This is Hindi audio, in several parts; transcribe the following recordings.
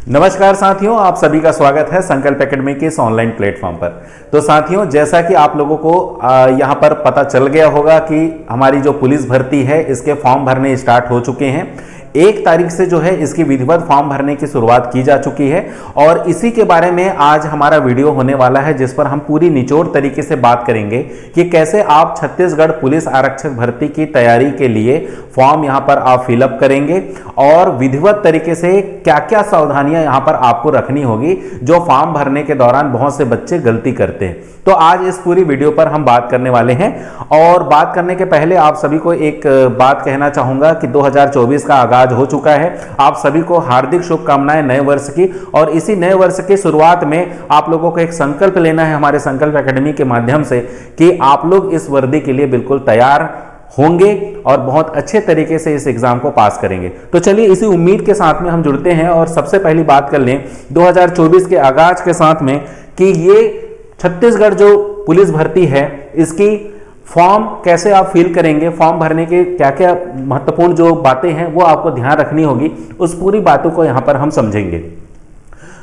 नमस्कार साथियों, आप सभी का स्वागत है संकल्प एकेडमी के इस ऑनलाइन प्लेटफॉर्म पर। तो साथियों, जैसा कि आप लोगों को यहाँ पर पता चल गया होगा कि हमारी जो पुलिस भर्ती है इसके फॉर्म भरने स्टार्ट हो चुके हैं। 1 तारीख से जो है इसकी विधिवत फॉर्म भरने की शुरुआत की जा चुकी है और इसी के बारे में आज हमारा वीडियो होने वाला है, जिस पर हम पूरी निचोड़ तरीके से बात करेंगे कि कैसे आप छत्तीसगढ़ पुलिस आरक्षक भर्ती की तैयारी के लिए फॉर्म यहां पर आप फिलअप करेंगे और विधिवत तरीके से क्या क्या सावधानियां यहां पर आपको रखनी होगी, जो फॉर्म भरने के दौरान बहुत से बच्चे गलती करते हैं। तो आज इस पूरी वीडियो पर हम बात करने वाले हैं और बात करने के पहले आप सभी को एक बात कहना चाहूंगा कि 2024 का आगाज हो चुका है। आप सभी को हार्दिक शुभकामनाएं नए वर्ष की। और इसी नए वर्ष की शुरुआत में आप लोगों को एक संकल्प लेना है हमारे संकल्प एकेडमी के माध्यम से कि आप लोग इस वर्दी के लिए बिल्कुल तैयार होंगे और बहुत अच्छे तरीके से इस एग्जाम को पास करेंगे। तो चलिए इसी उम्मीद के साथ में हम जुड़ते हैं और सबसे पहली बात कर लें 2024 के आगाज के साथ में कि ये छत्तीसगढ़ जो पुलिस भर्ती है इसकी फॉर्म कैसे आप फिल करेंगे, फॉर्म भरने के क्या क्या महत्वपूर्ण जो बातें हैं वो आपको ध्यान रखनी होगी, उस पूरी बातों को यहां पर हम समझेंगे।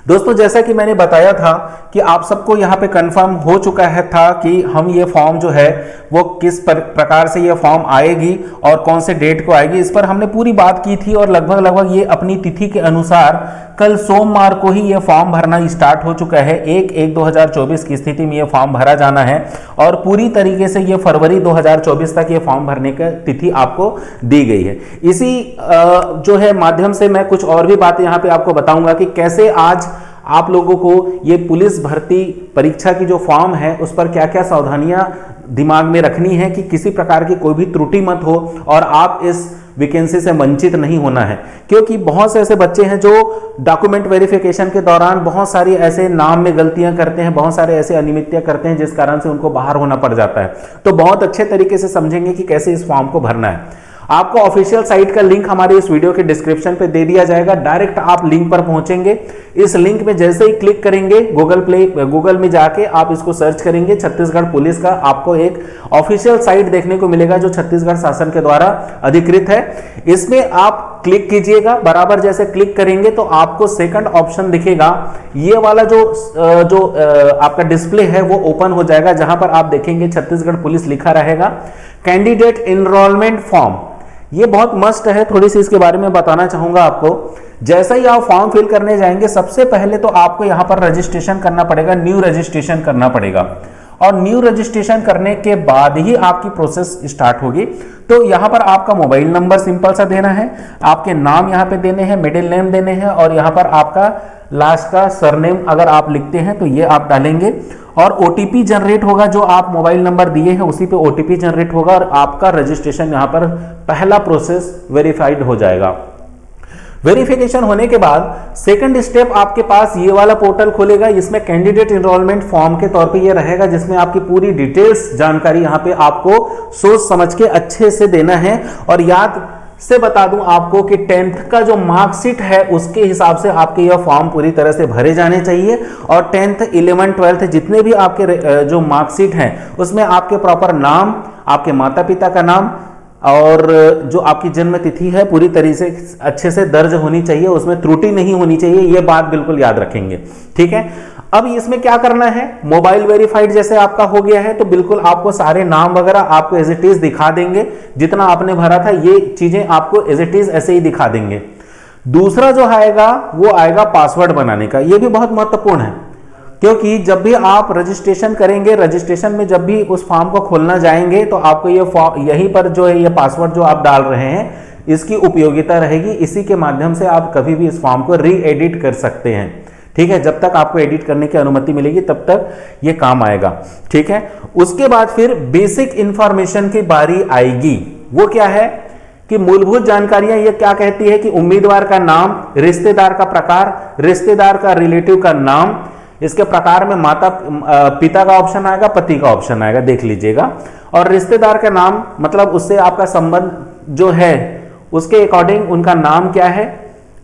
दोस्तों, जैसा कि मैंने बताया था कि आप सबको यहाँ पे कंफर्म हो चुका है था कि हम ये फॉर्म जो है वो किस प्रकार से ये फॉर्म आएगी और कौन से डेट को आएगी, इस पर हमने पूरी बात की थी और लगभग ये अपनी तिथि के अनुसार कल सोमवार को ही ये फॉर्म भरना स्टार्ट हो चुका है। 1/1/2024 की स्थिति में ये फॉर्म भरा जाना है और पूरी तरीके से ये फरवरी 2024 तक ये फॉर्म भरने की तिथि आपको दी गई है। इसी जो है माध्यम से मैं कुछ और भी बातें यहाँ पे आपको बताऊंगा कि कैसे आज आप लोगों को ये पुलिस भर्ती परीक्षा की जो फॉर्म है उस पर क्या क्या सावधानियां दिमाग में रखनी है कि किसी प्रकार की कोई भी त्रुटि मत हो और आप इस वैकेंसी से वंचित नहीं होना है। क्योंकि बहुत से ऐसे बच्चे हैं जो डॉक्यूमेंट वेरिफिकेशन के दौरान बहुत सारी ऐसे नाम में गलतियां करते हैं, बहुत सारे ऐसे अनियमितता करते हैं जिस कारण से उनको बाहर होना पड़ जाता है। तो बहुत अच्छे तरीके से समझेंगे कि कैसे इस फॉर्म को भरना है। आपको ऑफिशियल साइट का लिंक हमारे इस वीडियो के डिस्क्रिप्शन पे दे दिया जाएगा। डायरेक्ट आप लिंक पर पहुंचेंगे। इस लिंक में जैसे ही क्लिक करेंगे गूगल में जाके आप इसको सर्च करेंगे, छत्तीसगढ़ पुलिस का आपको एक ऑफिशियल साइट देखने को मिलेगा जो छत्तीसगढ़ शासन के द्वारा अधिकृत है। इसमें आप क्लिक कीजिएगा। बराबर जैसे क्लिक करेंगे तो आपको सेकंड ऑप्शन दिखेगा। ये वाला जो आपका डिस्प्ले है वो ओपन हो जाएगा, जहां पर आप देखेंगे छत्तीसगढ़ पुलिस लिखा रहेगा। कैंडिडेट एनरोलमेंट फॉर्म, ये बहुत मस्ट है, थोड़ी सी इसके बारे में बताना चाहूंगा आपको। जैसा ही आप फॉर्म फिल करने जाएंगे सबसे पहले तो आपको यहां पर रजिस्ट्रेशन करना पड़ेगा, न्यू रजिस्ट्रेशन करना पड़ेगा और न्यू रजिस्ट्रेशन करने के बाद ही आपकी प्रोसेस स्टार्ट होगी। तो यहां पर आपका मोबाइल नंबर सिंपल सा देना है, आपके नाम यहां पे देने हैं, मिडिल नेम देने हैं और यहां पर आपका लास्ट का सरनेम अगर आप लिखते हैं तो ये आप डालेंगे और ओटीपी जनरेट होगा। जो आप मोबाइल नंबर दिए हैं उसी पे ओटीपी जनरेट होगा और आपका रजिस्ट्रेशन यहां पर पहला प्रोसेस वेरीफाइड हो जाएगा। वेरिफिकेशन होने के बाद सेकंड स्टेप आपके पास ये वाला पोर्टल खुलेगा। इसमें कैंडिडेट एनरोलमेंट फॉर्म के तौर पे ये रहेगा, जिसमें आपकी पूरी डिटेल्स जानकारी यहाँ पे आपको सोच समझ के अच्छे से देना है। और याद से बता दूं आपको कि 10th का जो मार्कशीट है उसके हिसाब से आपके यह फॉर्म पूरी तरह से भरे जाने चाहिए और 10th 11th 12th जितने भी आपके जो मार्कशीट हैं उसमें आपके प्रॉपर नाम, आपके माता पिता का नाम और जो आपकी जन्म तिथि है पूरी तरीके से अच्छे से दर्ज होनी चाहिए, उसमें त्रुटि नहीं होनी चाहिए। ये बात बिल्कुल याद रखेंगे, ठीक है। अब इसमें क्या करना है, मोबाइल वेरीफाइड जैसे आपका हो गया है तो बिल्कुल आपको सारे नाम वगैरह आपको एज इट इज दिखा देंगे, जितना आपने भरा था ये चीजें आपको एज इट इज ऐसे ही दिखा देंगे। दूसरा जो आएगा वो आएगा पासवर्ड बनाने का। ये भी बहुत महत्वपूर्ण है क्योंकि जब भी आप रजिस्ट्रेशन करेंगे, रजिस्ट्रेशन में जब भी उस फॉर्म को खोलना जाएंगे तो आपको ये यहीं पर जो है ये पासवर्ड जो आप डाल रहे हैं इसकी उपयोगिता रहेगी। इसी के माध्यम से आप कभी भी इस फॉर्म को री एडिट कर सकते हैं, ठीक है। जब तक आपको एडिट करने की अनुमति मिलेगी तब तक ये काम आएगा, ठीक है। उसके बाद फिर बेसिक इंफॉर्मेशन की बारी आएगी। वो क्या है कि मूलभूत जानकारियां ये क्या कहती है कि उम्मीदवार का नाम, रिश्तेदार का प्रकार, रिश्तेदार का रिलेटिव का नाम, इसके प्रकार में माता पिता का ऑप्शन आएगा, पति का ऑप्शन आएगा, देख लीजिएगा। और रिश्तेदार का नाम मतलब उससे आपका संबंध जो है उसके अकॉर्डिंग उनका नाम क्या है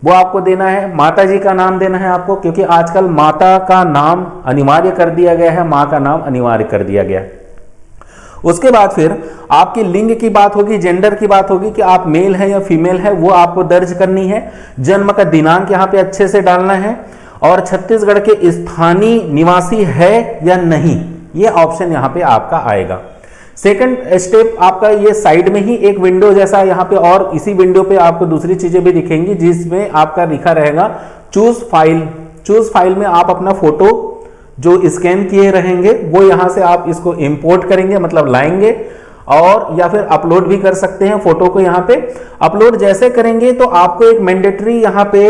वो आपको देना है। माता जी का नाम देना है आपको, क्योंकि आजकल माता का नाम अनिवार्य कर दिया गया है, माँ का नाम अनिवार्य कर दिया गया है। उसके बाद फिर आपकी लिंग की बात होगी, जेंडर की बात होगी कि आप मेल है या फीमेल है, वो आपको दर्ज करनी है। जन्म का दिनांक यहाँ पे अच्छे से डालना है, और छत्तीसगढ़ के स्थानीय निवासी है या नहीं, ये ऑप्शन यहाँ पे आपका आएगा। सेकंड स्टेप आपका ये साइड में ही एक विंडो जैसा यहाँ पे, और इसी विंडो पे आपको दूसरी चीजें भी दिखेंगी जिसमें आपका लिखा रहेगा चूज फाइल। चूज फाइल में आप अपना फोटो जो स्कैन किए रहेंगे वो यहां से आप इसको इंपोर्ट करेंगे, मतलब लाएंगे, और या फिर अपलोड भी कर सकते हैं फोटो को। यहाँ पे अपलोड जैसे करेंगे तो आपको एक मैंडेटरी यहाँ पे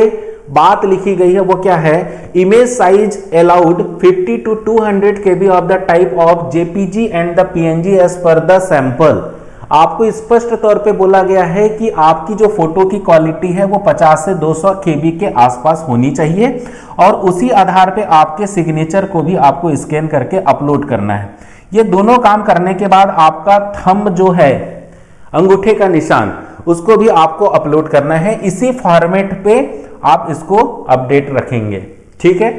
बात लिखी गई है, वो क्या है, image size allowed 50 to 200 KB of the type of JPEG and the PNG as per the sample. आपको स्पष्ट तौर पे बोला गया है कि आपकी जो फोटो की क्वालिटी है वो 50 से 200 KB के आसपास होनी चाहिए, और उसी आधार पे आपके सिग्नेचर को भी आपको स्कैन करके अपलोड करना है। ये दोनों काम करने के बाद आपका थंब जो है, अंगूठे का निशान, उसको भी आपको अपलोड करना है। इसी फॉर्मेट पे आप इसको अपडेट रखेंगे, ठीक है।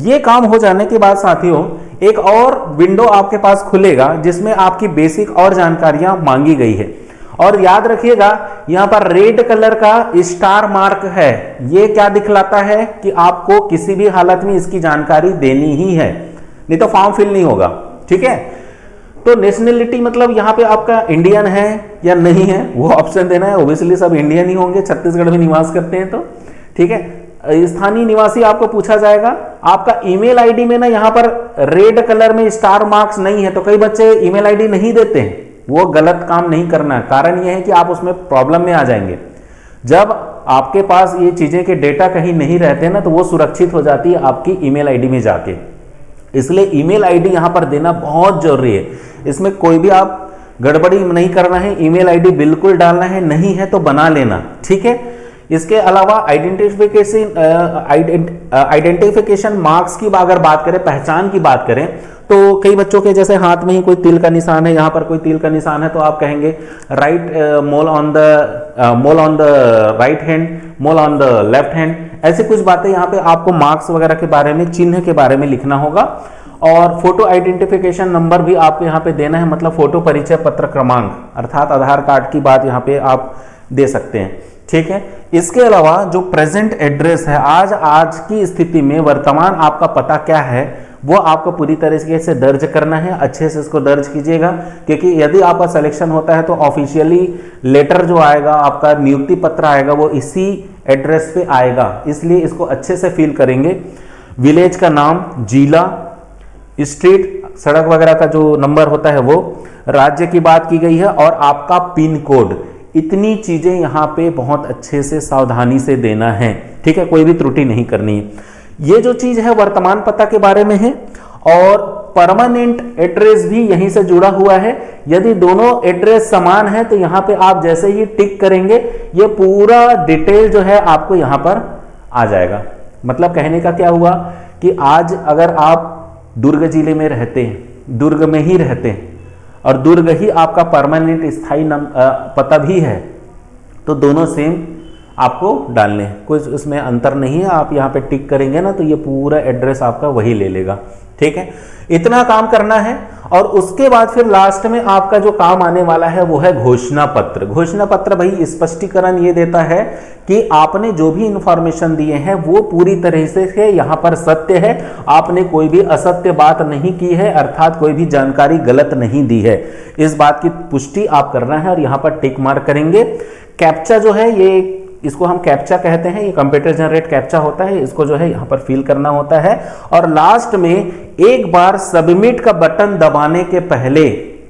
ये काम हो जाने के बाद साथियों एक और विंडो आपके पास खुलेगा जिसमें आपकी बेसिक और जानकारियां मांगी गई है। और याद रखिएगा यहां पर रेड कलर का स्टार मार्क है, ये क्या दिखलाता है कि आपको किसी भी हालत में इसकी जानकारी देनी ही है, नहीं तो फॉर्म फिल नहीं होगा, ठीक है। तो नेशनलिटी मतलब यहाँ पे आपका इंडियन है या नहीं है वो ऑप्शन देना है। ओबियसली सब इंडियन ही होंगे, छत्तीसगढ़ में निवास करते हैं तो, ठीक है। स्थानीय निवासी आपको पूछा जाएगा। आपका ईमेल आईडी में ना यहाँ पर रेड कलर में स्टार मार्क्स नहीं है, तो कई बच्चे ईमेल आईडी नहीं देते हैं, वो गलत काम नहीं करना है। कारण ये है कि आप उसमें प्रॉब्लम में आ जाएंगे। जब आपके पास ये चीजें के डेटा कहीं नहीं रहते ना तो वो सुरक्षित हो जाती है आपकी ईमेल आईडी में जाके, इसलिए ईमेल आईडी यहां पर देना बहुत जरूरी है। इसमें कोई भी आप गड़बड़ी नहीं करना है, ईमेल आईडी बिल्कुल डालना है, नहीं है तो बना लेना, ठीक है। इसके अलावा आइडेंटिफिकेशन मार्क्स की अगर बात करें, पहचान की बात करें, तो कई बच्चों के जैसे हाथ में ही कोई तिल का निशान है, यहाँ पर कोई तिल का निशान है, तो आप कहेंगे right mole on the right hand, mole on the left hand, ऐसी कुछ बातें यहाँ पे आपको मार्क्स वगैरह के बारे में, चिन्ह के बारे में लिखना होगा। और फोटो आइडेंटिफिकेशन नंबर भी आपको यहाँ पे देना है, मतलब फोटो परिचय पत्र क्रमांक अर्थात आधार कार्ड की बात यहाँ पे आप दे सकते हैं, ठीक है। इसके अलावा जो प्रेजेंट एड्रेस है, आज की स्थिति में वर्तमान आपका पता क्या है वो आपको पूरी तरीके से दर्ज करना है। अच्छे से इसको दर्ज कीजिएगा, क्योंकि यदि आपका सिलेक्शन होता है तो ऑफिशियली लेटर जो आएगा, आपका नियुक्ति पत्र आएगा, वो इसी एड्रेस पे आएगा, इसलिए इसको अच्छे से फिल करेंगे। विलेज का नाम, जिला, स्ट्रीट, सड़क वगैरह का जो नंबर होता है वो, राज्य की बात की गई है, और आपका पिन कोड, इतनी चीजें यहाँ पे बहुत अच्छे से सावधानी से देना है, ठीक है, कोई भी त्रुटि नहीं करनी है। ये जो चीज है वर्तमान पता के बारे में है, और परमानेंट एड्रेस भी यहीं से जुड़ा हुआ है। यदि दोनों एड्रेस समान है तो यहाँ पे आप जैसे ही टिक करेंगे ये पूरा डिटेल जो है आपको यहाँ पर आ जाएगा। मतलब कहने का क्या हुआ कि आज अगर आप दुर्ग जिले में रहते हैं, दुर्ग में ही रहते हैं, और दुर्ग ही आपका परमानेंट स्थायी पता भी है, तो दोनों सेम आपको डालने हैं, कोई उसमें अंतर नहीं है। आप यहाँ पे टिक करेंगे ना तो ये पूरा एड्रेस आपका वही ले लेगा, ठीक है। इतना काम करना है, और उसके बाद फिर लास्ट में आपका जो काम आने वाला है वो है घोषणा पत्र। घोषणा पत्र भाई स्पष्टीकरण ये देता है कि आपने जो भी इंफॉर्मेशन दिए हैं वो पूरी तरह से यहाँ पर सत्य है, आपने कोई भी असत्य बात नहीं की है, अर्थात कोई भी जानकारी गलत नहीं दी है। इस बात की पुष्टि आप करना है और यहाँ पर टिक मार्क करेंगे। कैप्चा जो है ये, इसको हम कैप्चा कहते हैं, ये कंप्यूटर जनरेट कैप्चा होता है, इसको जो है यहाँ पर फिल करना होता है। और लास्ट में एक बार सबमिट का बटन दबाने के पहले,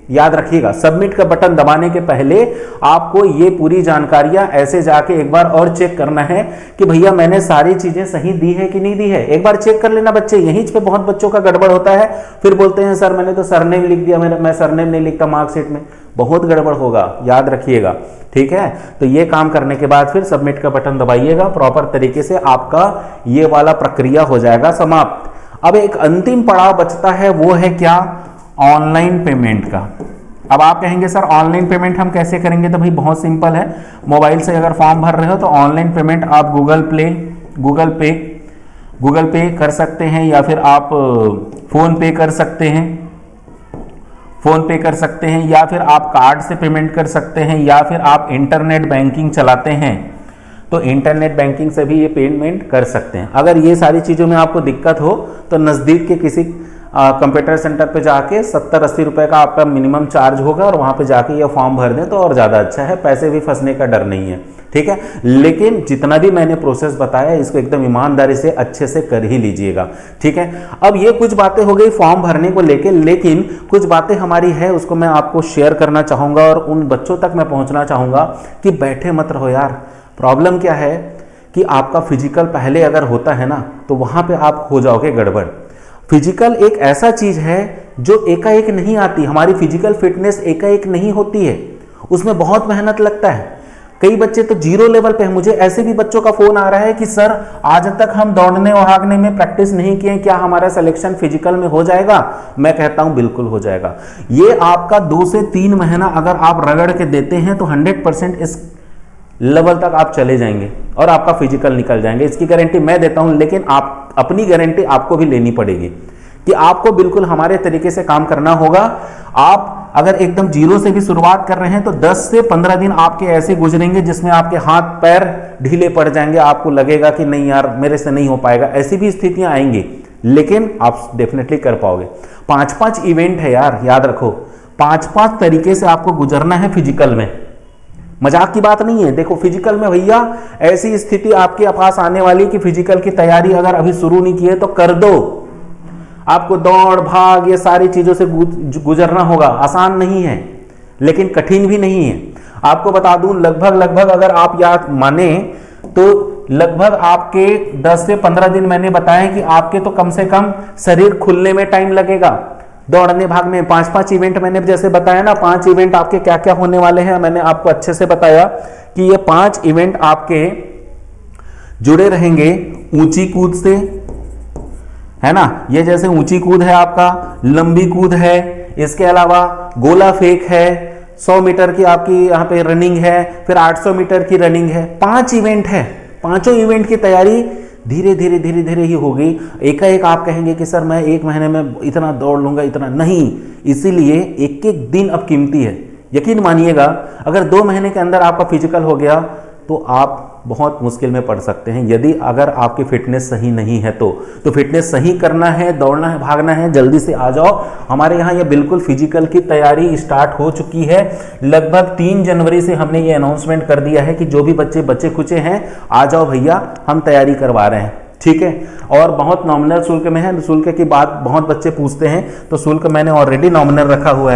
याद रखिएगा, सबमिट का बटन दबाने के पहले आपको ये पूरी जानकारियां ऐसे जाके एक बार और चेक करना है कि भैया मैंने सारी चीजें सही दी है कि नहीं दी है। एक बार चेक कर लेना बच्चे, यहीं पे बहुत बच्चों का गड़बड़ होता है, फिर बोलते हैं सर मैंने तो सरनेम लिख दिया, मैं सरनेम नहीं लिखता मार्कशीट में, बहुत गड़बड़ होगा, याद रखिएगा, ठीक है। तो ये काम करने के बाद फिर सबमिट का बटन दबाइएगा, प्रॉपर तरीके से आपका ये वाला प्रक्रिया हो जाएगा समाप्त। अब एक अंतिम पड़ाव बचता है, वो है क्या, ऑनलाइन पेमेंट का। अब आप कहेंगे सर ऑनलाइन पेमेंट हम कैसे करेंगे, तो भाई बहुत सिंपल है। मोबाइल से अगर फॉर्म भर रहे हो तो ऑनलाइन पेमेंट आप गूगल पे कर सकते हैं, या फिर आप फोन पे कर सकते हैं। फ़ोन पे कर सकते हैं, या फिर आप कार्ड से पेमेंट कर सकते हैं, या फिर आप इंटरनेट बैंकिंग चलाते हैं तो इंटरनेट बैंकिंग से भी ये पेमेंट कर सकते हैं। अगर ये सारी चीज़ों में आपको दिक्कत हो तो नज़दीक के किसी कंप्यूटर सेंटर पे जाके 70-80 रुपए का आपका मिनिमम चार्ज होगा और वहाँ पे जाके ये फॉर्म भर दें तो और ज़्यादा अच्छा है, पैसे भी फंसने का डर नहीं है, ठीक है। लेकिन जितना भी मैंने प्रोसेस बताया इसको एकदम ईमानदारी से अच्छे से कर ही लीजिएगा, ठीक है। अब ये कुछ बातें हो गई फॉर्म भरने को लेके, लेकिन कुछ बातें हमारी है उसको मैं आपको शेयर करना चाहूँगा और उन बच्चों तक मैं पहुँचना चाहूँगा कि बैठे मत रहो यार। प्रॉब्लम क्या है कि आपका फिजिकल पहले अगर होता है ना तो वहाँ पे आप हो जाओगे गड़बड़। फिजिकल एक ऐसा चीज है जो एकाएक नहीं आती, हमारी फिजिकल फिटनेस एकाएक नहीं होती है, उसमें बहुत मेहनत लगता है। कई बच्चे तो जीरो लेवल पे हैं, मुझे ऐसे भी बच्चों का फोन आ रहा है कि सर आज तक हम दौड़ने और भागने में प्रैक्टिस नहीं किए, क्या हमारा सिलेक्शन फिजिकल में हो जाएगा? मैं कहता हूं बिल्कुल हो जाएगा। ये आपका 2 से 3 महीना अगर आप रगड़ के देते हैं तो 100% इस लेवल तक आप चले जाएंगे और आपका फिजिकल निकल जाएंगे, इसकी गारंटी मैं देता हूं। लेकिन आप अपनी गारंटी आपको भी लेनी पड़ेगी कि आपको बिल्कुल हमारे तरीके से काम करना होगा। आप अगर एकदम जीरो से भी शुरुआत कर रहे हैं तो 10 से 15 दिन आपके ऐसे गुजरेंगे जिसमें आपके हाथ पैर ढीले पड़ जाएंगे, आपको लगेगा कि नहीं यार मेरे से नहीं हो पाएगा, ऐसी भी स्थितियां आएंगी, लेकिन आप डेफिनेटली कर पाओगे। 5-5 इवेंट है यार, याद रखो, 5-5 तरीके से आपको गुजरना है फिजिकल में, मजाक की बात नहीं है। देखो फिजिकल में भैया ऐसी स्थिति आपके पास आने वाली कि फिजिकल की तैयारी अगर अभी शुरू नहीं की है तो कर दो। आपको दौड़ भाग ये सारी चीजों से गुजरना होगा, आसान नहीं है लेकिन कठिन भी नहीं है। आपको बता दूं लगभग अगर आप याद माने तो लगभग आपके 10 से 15 दिन मैंने बताया कि आपके तो कम से कम शरीर खुलने में टाइम लगेगा। दौड़ने भागने 5-5 इवेंट मैंने जैसे बताया ना, 5 इवेंट आपके क्या क्या होने वाले हैं मैंने आपको अच्छे से बताया कि ये 5 इवेंट आपके जुड़े रहेंगे ऊंची कूद से, है ना। ये जैसे ऊंची कूद है, आपका लंबी कूद है, इसके अलावा गोला फेंक है, 100 मीटर की आपकी यहाँ पे रनिंग है, फिर 800 मीटर की रनिंग है। 5 इवेंट है, 5 इवेंट की तैयारी धीरे धीरे ही होगी। एकाएक आप कहेंगे कि सर मैं 1 महीने में इतना दौड़ लूंगा, इतना नहीं। इसीलिए एक एक दिन अब कीमती है। यकीन मानिएगा अगर 2 महीने के अंदर आपका फिजिकल हो गया तो आप बहुत मुश्किल में पड़ सकते हैं, यदि अगर आपकी फिटनेस सही नहीं है तो फिटनेस सही करना है, दौड़ना है, भागना है, जल्दी से आ जाओ हमारे यहाँ। ये बिल्कुल फिजिकल की तैयारी स्टार्ट हो चुकी है। लगभग 3 जनवरी से हमने ये अनाउंसमेंट कर दिया है कि जो भी बच्चे बचे खुचे हैं आ जाओ भैया, हम तैयारी करवा रहे हैं, ठीक है। और बहुत नॉमिनल शुल्क में है, शुल्क की बात बहुत बच्चे पूछते हैं तो शुल्क मैंने ऑलरेडी नॉमिनल रखा हुआ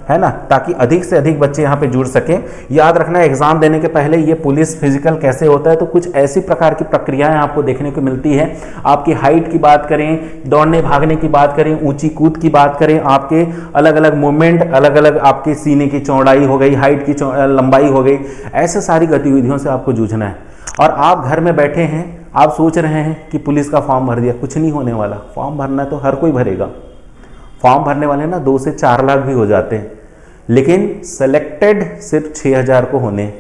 है ना, ताकि अधिक से अधिक बच्चे यहाँ पे जुड़ सकें। याद रखना एग्जाम देने के पहले ये पुलिस फिजिकल कैसे होता है तो कुछ ऐसी प्रकार की प्रक्रियाएं आपको देखने को मिलती है। आपकी हाइट की बात करें, दौड़ने भागने की बात करें, ऊंची कूद की बात करें, आपके अलग अलग मूवमेंट, अलग अलग आपके सीने की चौड़ाई हो गई, हाइट की लंबाई हो गई, ऐसे सारी गतिविधियों से आपको जूझना है। और आप घर में बैठे हैं, आप सोच रहे हैं कि पुलिस का फॉर्म भर दिया, कुछ नहीं होने वाला। फॉर्म भरना तो हर कोई भरेगा, फॉर्म भरने वाले ना 2 से 4 लाख भी हो जाते हैं, लेकिन सेलेक्टेड सिर्फ 6000 को होने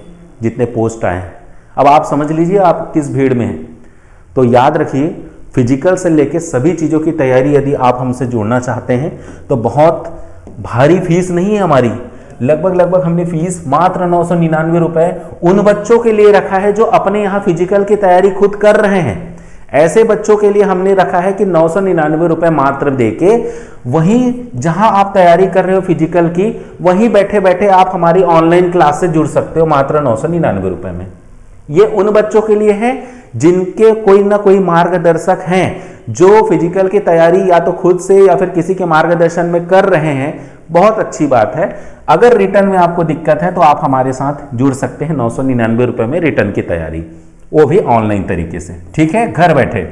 जितने पोस्ट आए हैं। अब आप समझ लीजिए आप किस भीड़ में हैं। तो याद रखिए फिजिकल से लेके सभी चीज़ों की तैयारी यदि आप हमसे जोड़ना चाहते हैं तो बहुत भारी फीस नहीं है हमारी। लगभग हमने फीस मात्र 999 रुपए उन बच्चों के लिए रखा है जो अपने यहाँ फिजिकल की तैयारी खुद कर रहे हैं। ऐसे बच्चों के लिए हमने रखा है कि 999 रुपए मात्र देके वहीं जहां आप तैयारी कर रहे हो फिजिकल की, वहीं बैठे बैठे आप हमारी ऑनलाइन क्लास से जुड़ सकते हो मात्र 999 रुपए में। ये उन बच्चों के लिए है जिनके कोई ना कोई मार्गदर्शक हैं जो फिजिकल की तैयारी या तो खुद से या फिर किसी के मार्गदर्शन में कर रहे हैं। बहुत अच्छी बात है। अगर रिटर्न में आपको दिक्कत है तो आप हमारे साथ जुड़ सकते हैं 999 रुपए में रिटर्न की तैयारी, वो भी ऑनलाइन तरीके से, ठीक है, घर बैठे।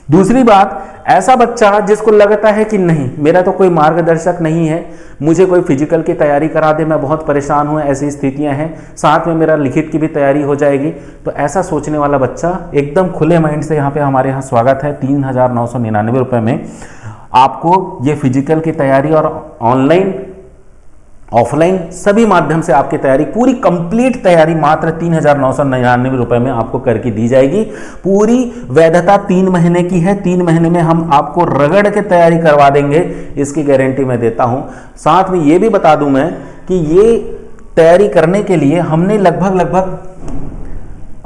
दूसरी बात, ऐसा बच्चा जिसको लगता है कि नहीं मेरा तो कोई मार्गदर्शक नहीं है, मुझे कोई फिजिकल की तैयारी करा दे, मैं बहुत परेशान हूँ, ऐसी स्थितियां हैं, साथ में मेरा लिखित की भी तैयारी हो जाएगी, तो ऐसा सोचने वाला बच्चा एकदम खुले माइंड से यहाँ पे हमारे यहाँ स्वागत है। 3999 रुपये में आपको ये फिजिकल की तैयारी और ऑनलाइन ऑफलाइन सभी माध्यम से आपकी तैयारी, पूरी कंप्लीट तैयारी मात्र 3,999 रुपए में आपको करके दी जाएगी। पूरी वैधता 3 महीने की है, 3 महीने में हम आपको रगड़ के तैयारी करवा देंगे, इसकी गारंटी मैं देता हूं। साथ में ये भी बता दूं मैं कि ये तैयारी करने के लिए हमने लगभग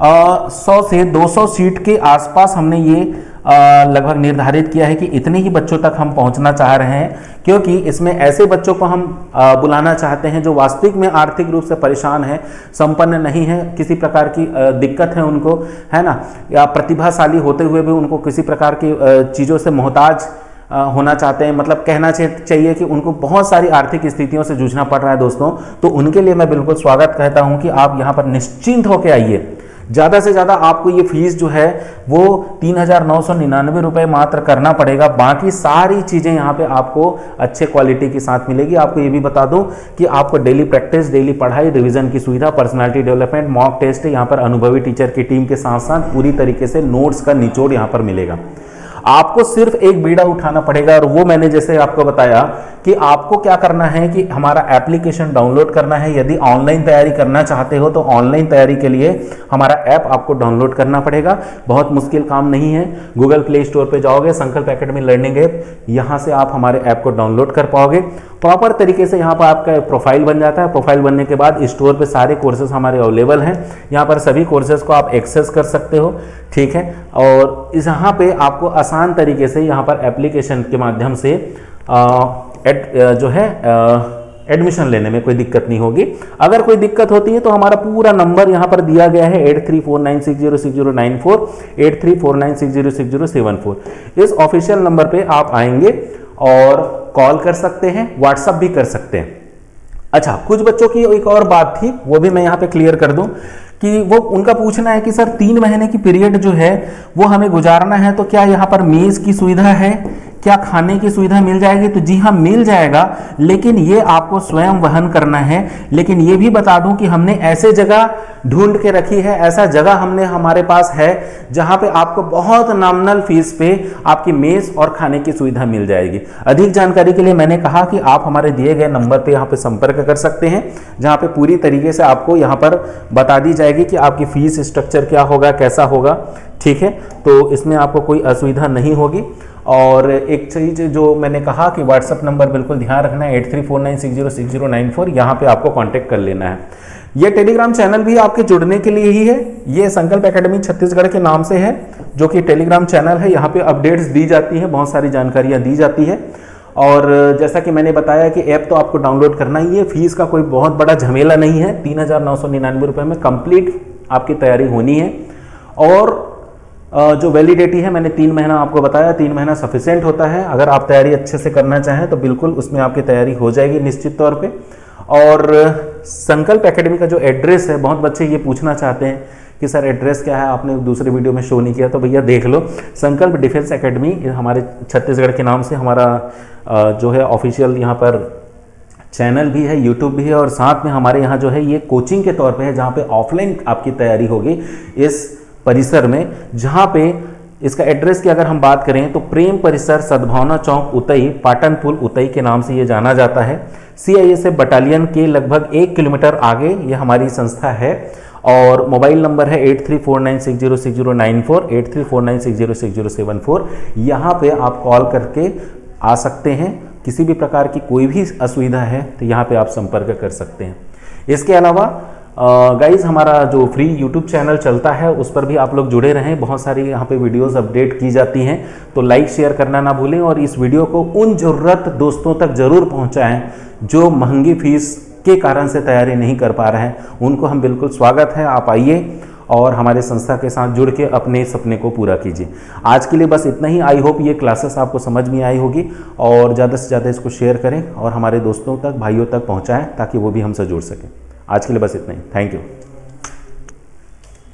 100 से 200 सीट के आसपास हमने ये लगभग निर्धारित किया है कि इतने ही बच्चों तक हम पहुंचना चाह रहे हैं, क्योंकि इसमें ऐसे बच्चों को हम बुलाना चाहते हैं जो वास्तविक में आर्थिक रूप से परेशान है, संपन्न नहीं है, किसी प्रकार की दिक्कत है उनको, है ना, या प्रतिभाशाली होते हुए भी उनको किसी प्रकार की चीज़ों से मोहताज होना चाहते हैं, मतलब कहना चाहिए कि उनको बहुत सारी आर्थिक स्थितियों से जूझना पड़ रहा है दोस्तों। तो उनके लिए मैं बिल्कुल स्वागत कहता हूं कि आप यहां पर निश्चिंत होकर आइए। ज़्यादा से ज़्यादा आपको ये फीस जो है वो 3,999 रुपये मात्र करना पड़ेगा। बाकी सारी चीज़ें यहाँ पे आपको अच्छे क्वालिटी के साथ मिलेगी। आपको ये भी बता दूं कि आपको डेली प्रैक्टिस, डेली पढ़ाई, रिवीजन की सुविधा, पर्सनालिटी डेवलपमेंट, मॉक टेस्ट, यहाँ पर अनुभवी टीचर की टीम के साथ साथ पूरी तरीके से नोट्स का निचोड़ यहाँ पर मिलेगा। आपको सिर्फ एक बीड़ा उठाना पड़ेगा, और वो मैंने जैसे आपको बताया कि आपको क्या करना है कि हमारा एप्लीकेशन डाउनलोड करना है। यदि ऑनलाइन तैयारी करना चाहते हो तो ऑनलाइन तैयारी के लिए हमारा ऐप आपको डाउनलोड करना पड़ेगा। बहुत मुश्किल काम नहीं है। गूगल प्ले स्टोर पे जाओगे, संकल्प एकेडमी लर्निंग ऐप, यहाँ से आप हमारे ऐप को डाउनलोड कर पाओगे। प्रॉपर तरीके से यहाँ पर आपका प्रोफाइल बन जाता है। प्रोफाइल बनने के बाद स्टोर पे सारे कोर्सेज हमारे अवेलेबल हैं। यहाँ पर सभी कोर्सेज को आप एक्सेस कर सकते हो, ठीक है। और इस यहाँ पे आपको आसान तरीके से यहाँ पर एप्लीकेशन के माध्यम से जो है एडमिशन लेने में कोई दिक्कत नहीं होगी। अगर कोई दिक्कत होती है तो हमारा पूरा नंबर यहाँ पर दिया गया है 8349606094, 8349606074। इस ऑफिशियल नंबर पे आप आएंगे और कॉल कर सकते हैं, व्हाट्सअप भी कर सकते हैं। अच्छा, कुछ बच्चों की एक और बात थी, वो भी मैं यहाँ पे क्लियर कर दूं कि वो उनका पूछना है कि सर 3 महीने की पीरियड जो है वो हमें गुजारना है, तो क्या यहाँ पर मेज की सुविधा है, क्या खाने की सुविधा मिल जाएगी? तो जी हाँ, मिल जाएगा, लेकिन ये आपको स्वयं वहन करना है। लेकिन ये भी बता दूं कि हमने ऐसे जगह ढूंढ के रखी है, ऐसा जगह हमने हमारे पास है जहां पे आपको बहुत नॉमिनल फीस पे आपकी मेज और खाने की सुविधा मिल जाएगी। अधिक जानकारी के लिए मैंने कहा कि आप हमारे दिए गए नंबर पे यहाँ पे संपर्क कर सकते हैं, जहाँ पे पूरी तरीके से आपको यहाँ पर बता दी जाएगी कि आपकी फीस स्ट्रक्चर क्या होगा, कैसा होगा, ठीक है। तो इसमें आपको कोई असुविधा नहीं होगी। और एक चीज़ जो मैंने कहा कि व्हाट्सअप नंबर बिल्कुल ध्यान रखना है 8349606094, यहाँ पे आपको कांटेक्ट कर लेना है। ये टेलीग्राम चैनल भी आपके जुड़ने के लिए ही है। ये संकल्प एकेडमी छत्तीसगढ़ के नाम से है, जो कि टेलीग्राम चैनल है। यहाँ पे अपडेट्स दी जाती है, बहुत सारी जानकारियाँ दी जाती है। और जैसा कि मैंने बताया कि ऐप तो आपको डाउनलोड करना ही है। फीस का कोई बहुत बड़ा झमेला नहीं है, 3,999 रुपये में कंप्लीट आपकी तैयारी होनी है। और जो वैलिडिटी है मैंने 3 महीना आपको बताया, 3 महीना सफिशिएंट होता है। अगर आप तैयारी अच्छे से करना चाहें तो बिल्कुल उसमें आपकी तैयारी हो जाएगी निश्चित तौर पे। और संकल्प एकेडमी का जो एड्रेस है, बहुत बच्चे ये पूछना चाहते हैं कि सर एड्रेस क्या है, आपने दूसरे वीडियो में शो नहीं किया। तो भैया देख लो, संकल्प डिफेंस एकेडमी हमारे छत्तीसगढ़ के नाम से हमारा जो है ऑफिशियल यहाँ पर चैनल भी है, यूट्यूब भी है, और साथ में हमारे यहाँ जो है ये कोचिंग के तौर पे है, जहाँ पे ऑफलाइन आपकी तैयारी होगी इस परिसर में। जहाँ पे इसका एड्रेस की अगर हम बात करें तो प्रेम परिसर, सद्भावना चौक, उतई, पाटन पुल उतई के नाम से ये जाना जाता है। CISF बटालियन के लगभग 1 किलोमीटर आगे ये हमारी संस्था है। और मोबाइल नंबर है 8349606094, 8349606074। यहाँ पे आप कॉल करके आ सकते हैं। किसी भी प्रकार की कोई भी असुविधा है तो यहाँ पे आप संपर्क कर सकते हैं। इसके अलावा गाइज हमारा जो फ्री यूट्यूब चैनल चलता है उस पर भी आप लोग जुड़े रहें। बहुत सारी यहाँ पे वीडियोस अपडेट की जाती हैं, तो लाइक शेयर करना ना भूलें। और इस वीडियो को उन ज़रूरत दोस्तों तक ज़रूर पहुँचाएं जो महंगी फीस के कारण से तैयारी नहीं कर पा रहे हैं। उनको हम बिल्कुल स्वागत है, आप आइए और हमारे संस्था के साथ जुड़ के अपने सपने को पूरा कीजिए। आज के लिए बस इतना ही। आई होप ये क्लासेस आपको समझ में आई होगी, और ज़्यादा से ज़्यादा इसको शेयर करें और हमारे दोस्तों तक, भाइयों तक पहुँचाएँ ताकि वो भी हमसे जुड़ सकें। आज के लिए बस इतना ही। Thank you.